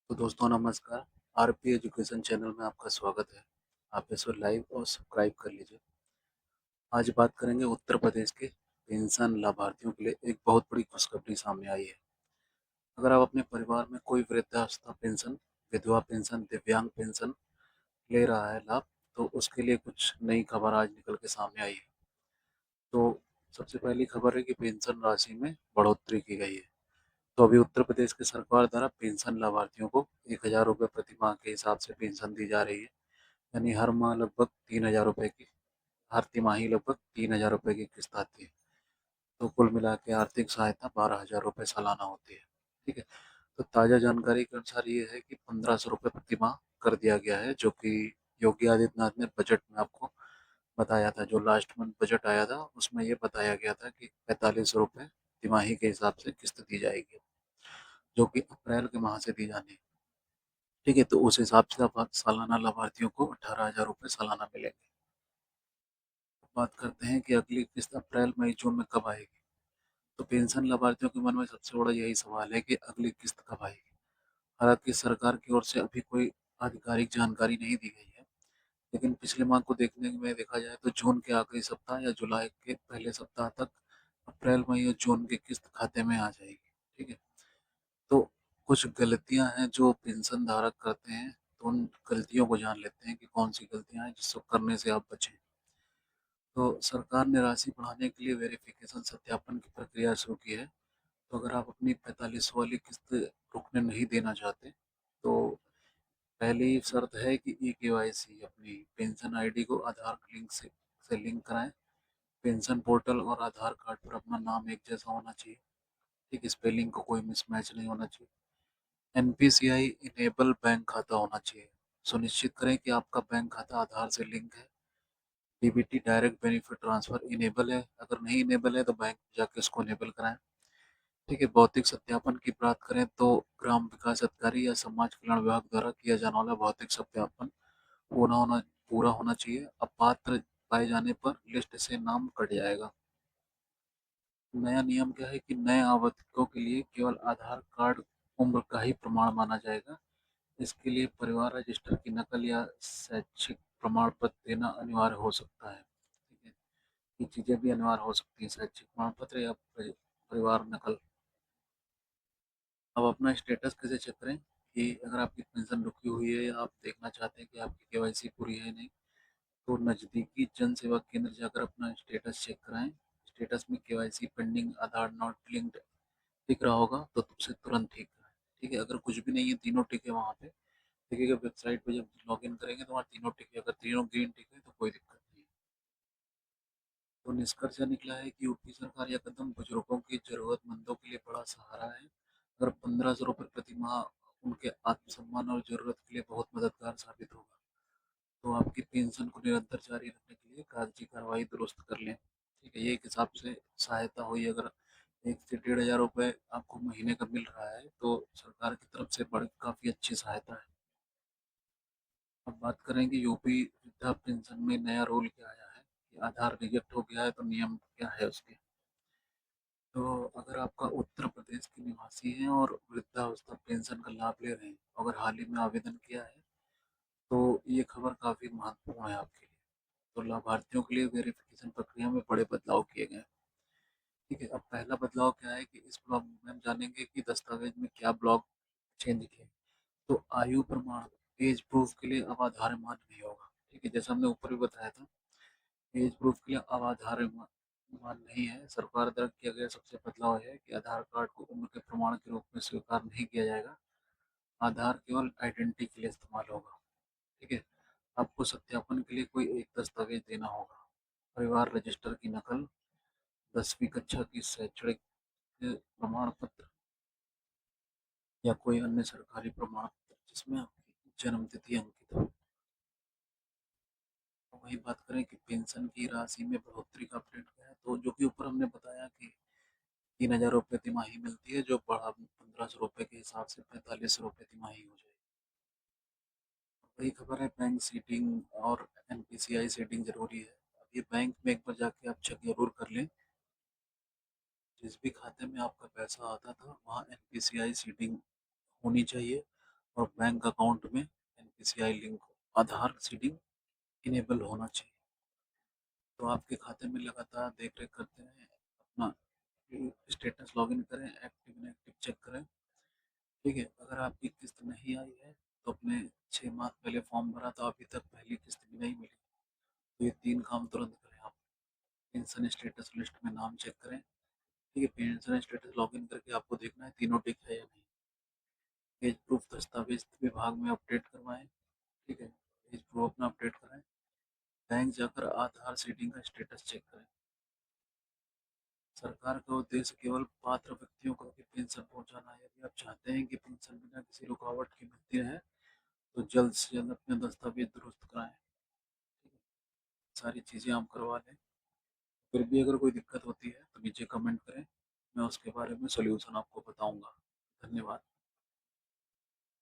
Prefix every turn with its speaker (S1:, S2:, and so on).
S1: तो दोस्तों नमस्कार। आरपी एजुकेशन चैनल में आपका स्वागत है। आप इस पर लाइक और सब्सक्राइब कर लीजिए। आज बात करेंगे उत्तर प्रदेश के पेंशन लाभार्थियों के लिए एक बहुत बड़ी खुशखबरी सामने आई है। अगर आप अपने परिवार में कोई वृद्धावस्था पेंशन, विधवा पेंशन, दिव्यांग पेंशन ले रहा है लाभ, तो उसके लिए कुछ नई खबर आज निकल के सामने आई है। तो सबसे पहली खबर है कि पेंशन राशि में बढ़ोतरी की गई है। तो अभी उत्तर प्रदेश की सरकार द्वारा पेंशन लाभार्थियों को 1,000 रुपये प्रति माह के हिसाब से पेंशन दी जा रही है। यानी हर माह लगभग 3,000 रुपये की, हर तिमाही लगभग 3,000 रुपये की किस्त आती है। तो कुल मिला के आर्थिक सहायता 12,000 रुपये सालाना होती है। ठीक है। तो ताज़ा जानकारी के अनुसार ये है कि 1,500 रुपये प्रति माह कर दिया गया है, जो कि योगी आदित्यनाथ ने बजट में आपको बताया था। जो लास्ट मंथ बजट आया था उसमें ये बताया गया था कि 45 रुपये तिमाही के हिसाब से किस्त दी जाएगी, जो कि अप्रैल के माह से दी जानी है। ठीक है। तो उस हिसाब से अब सालाना लाभार्थियों को 18,000 रुपये सालाना मिलेंगे। बात करते हैं कि अगली किस्त अप्रैल मई जून में कब आएगी। तो पेंशन लाभार्थियों के मन में सबसे बड़ा यही सवाल है कि अगली किस्त कब आएगी। हालांकि सरकार की ओर से अभी कोई आधिकारिक जानकारी नहीं दी गई है, लेकिन पिछले माह को देखने में देखा जाए तो जून के आखिरी सप्ताह या जुलाई के पहले सप्ताह तक अप्रैल मई और जून की किस्त खाते में आ जाएगी। ठीक है। तो कुछ गलतियां हैं जो पेंशन धारक करते हैं, तो उन गलतियों को जान लेते हैं कि कौन सी गलतियां हैं जिसको करने से आप बचें। तो सरकार ने राशि बढ़ाने के लिए वेरिफिकेशन सत्यापन की प्रक्रिया शुरू की है। तो अगर आप अपनी 45 वाली किस्त रुकने नहीं देना चाहते, तो पहली शर्त है कि ई-केवाईसी अपनी पेंशन आईडी को आधार लिंक से लिंक कराएं। पेंशन पोर्टल और आधार कार्ड पर अपना नाम एक जैसा होना चाहिए। ठीक, स्पेलिंग को कोई मिसमैच नहीं होना चाहिए। एनपीसीआई इनेबल बैंक खाता होना चाहिए। सुनिश्चित करें कि आपका बैंक खाता आधार से लिंक है। DBT direct benefit transfer enable है। अगर नहीं इनेबल है तो बैंक जाके उसको इनेबल कराएं। ठीक है। भौतिक सत्यापन की बात करें तो ग्राम विकास अधिकारी या समाज कल्याण विभाग द्वारा किया जाने वाला भौतिक सत्यापन पूरा होना पूरा होना चाहिए। अपात्र पाए जाने पर लिस्ट से नाम कट जाएगा। नया नियम क्या है कि नए आवेदकों के लिए केवल आधार कार्ड उम्र का ही प्रमाण माना जाएगा। इसके लिए परिवार रजिस्टर की नकल या शैक्षिक प्रमाण पत्र देना अनिवार्य हो सकता है। ठीक है। ये चीज़ें भी अनिवार्य हो सकती हैं, शैक्षिक प्रमाण पत्र या परिवार नकल। अब अपना स्टेटस कैसे चेक करें कि अगर आपकी पेंशन रुकी हुई है या आप देखना चाहते हैं कि आपकी केवाईसी पूरी है नहीं, तो नज़दीकी जन सेवा केंद्र जाकर अपना स्टेटस चेक कराएं। स्टेटस में KYC pending, Aadhaar not linked दिख रहा होगा तो उसे तुरंत ठीक कराएं। ठीक है। अगर कुछ भी नहीं है, तीनों टिक है वहाँ पे, देखिएगा वेबसाइट पे जब लॉगिन करेंगे तो वहाँ तीनों टिक है। अगर तीनों ग्रीन टिक है तो कोई दिक्कत नहीं है। तो निष्कर्ष यह निकला है कि यूपी सरकार यह कदम बुजुर्गों की जरूरतमंदों के लिए बड़ा सहारा है। अगर 1,500 रुपये प्रति माह उनके आत्मसम्मान और जरूरत के लिए बहुत मददगार साबित होगा। तो आपकी पेंशन को निरंतर जारी रखने के लिए कागजी कार्रवाई दुरुस्त कर लें। ठीक है। ये एक हिसाब से सहायता हुई। अगर 1 से 1,500 रुपये आपको महीने का मिल रहा है तो सरकार की तरफ से बड़ी काफ़ी अच्छी सहायता है। अब बात करें कि यूपी वृद्धा पेंशन में नया रूल क्या आया है कि आधार रिजेक्ट हो गया है तो नियम क्या है उसके। तो अगर आपका उत्तर प्रदेश के निवासी हैं और वृद्धावस्था पेंशन का लाभ ले रहे हैं, अगर हाल ही में आवेदन किया है, तो ये खबर काफ़ी महत्वपूर्ण है आपके लिए। तो लाभार्थियों के लिए वेरिफिकेशन प्रक्रिया में बड़े बदलाव किए गए हैं। ठीक है। अब पहला बदलाव क्या है कि इस ब्लॉग में हम जानेंगे कि दस्तावेज में क्या ब्लॉक चेंज किए। तो आयु प्रमाण, एज प्रूफ के लिए अब आधार मान्य नहीं होगा। ठीक है। जैसा हमने ऊपर भी बताया था, एज प्रूफ के लिए अब आधार मान नहीं है। सरकार द्वारा किया गया सबसे बदलाव है कि आधार कार्ड को उम्र के प्रमाण के रूप में स्वीकार नहीं किया जाएगा। आधार केवल आइडेंटिटी के लिए इस्तेमाल होगा। ठीक है। आपको सत्यापन के लिए कोई एक दस्तावेज देना होगा। परिवार रजिस्टर की नकल, 10वीं कक्षा की शैक्षणिक प्रमाण पत्र या कोई अन्य सरकारी प्रमाण पत्र जिसमें आपकी जन्म तिथि अंकित हो। तो वही बात करें कि पेंशन की राशि में बढ़ोतरी का अपडेट क्या है, तो जो कि ऊपर हमने बताया कि 3,000 रुपये तिमाही मिलती है, जो बढ़ा 1,500 रुपये के हिसाब से 45 रुपये तिमाही हो जाएगी। वही खबर है, बैंक सीटिंग और एनपीसीआई सीटिंग जरूरी है। अब ये बैंक में एक बार जाके आप चेक जरूर कर लें। जिस भी खाते में आपका पैसा आता था वहाँ एनपीसीआई सीटिंग होनी चाहिए। और बैंक अकाउंट में एनपीसीआई लिंक हो, आधार सीडिंग इनेबल होना चाहिए। तो आपके खाते में लगातार देख रेख करते रहें, अपना स्टेटस लॉगिन करें, एक्टिव इनएक्टिव चेक करें। ठीक है, अगर आपकी किस्त नहीं आई है तो अपने 6 माह पहले फॉर्म भरा था, अभी तक पहली किस्त भी नहीं मिली, तो ये 3 काम तुरंत करें आप। पेंशन स्टेटस लिस्ट में नाम चेक करें। ठीक है, पेंशन स्टेटस लॉगिन करके आपको देखना है तीनों टिक है या नहीं। एज प्रूफ दस्तावेज विभाग में अपडेट करवाएं। ठीक है, एज प्रूफ अपना अपडेट कराएं। बैंक जाकर आधार सीडिंग का स्टेटस चेक करें। सरकार का उद्देश्य केवल पात्र व्यक्तियों को भी पेंशन पहुंचाना है। यदि आप चाहते हैं कि पेंशन बिना किसी रुकावट के मिलती रहे तो जल्द से जल्द अपने दस्तावेज दुरुस्त कराएं। ठीक है, सारी चीज़ें हम करवा लें। फिर भी अगर कोई दिक्कत होती है तो नीचे कमेंट करें, मैं उसके बारे में सॉल्यूशन आपको बताऊंगा। धन्यवाद।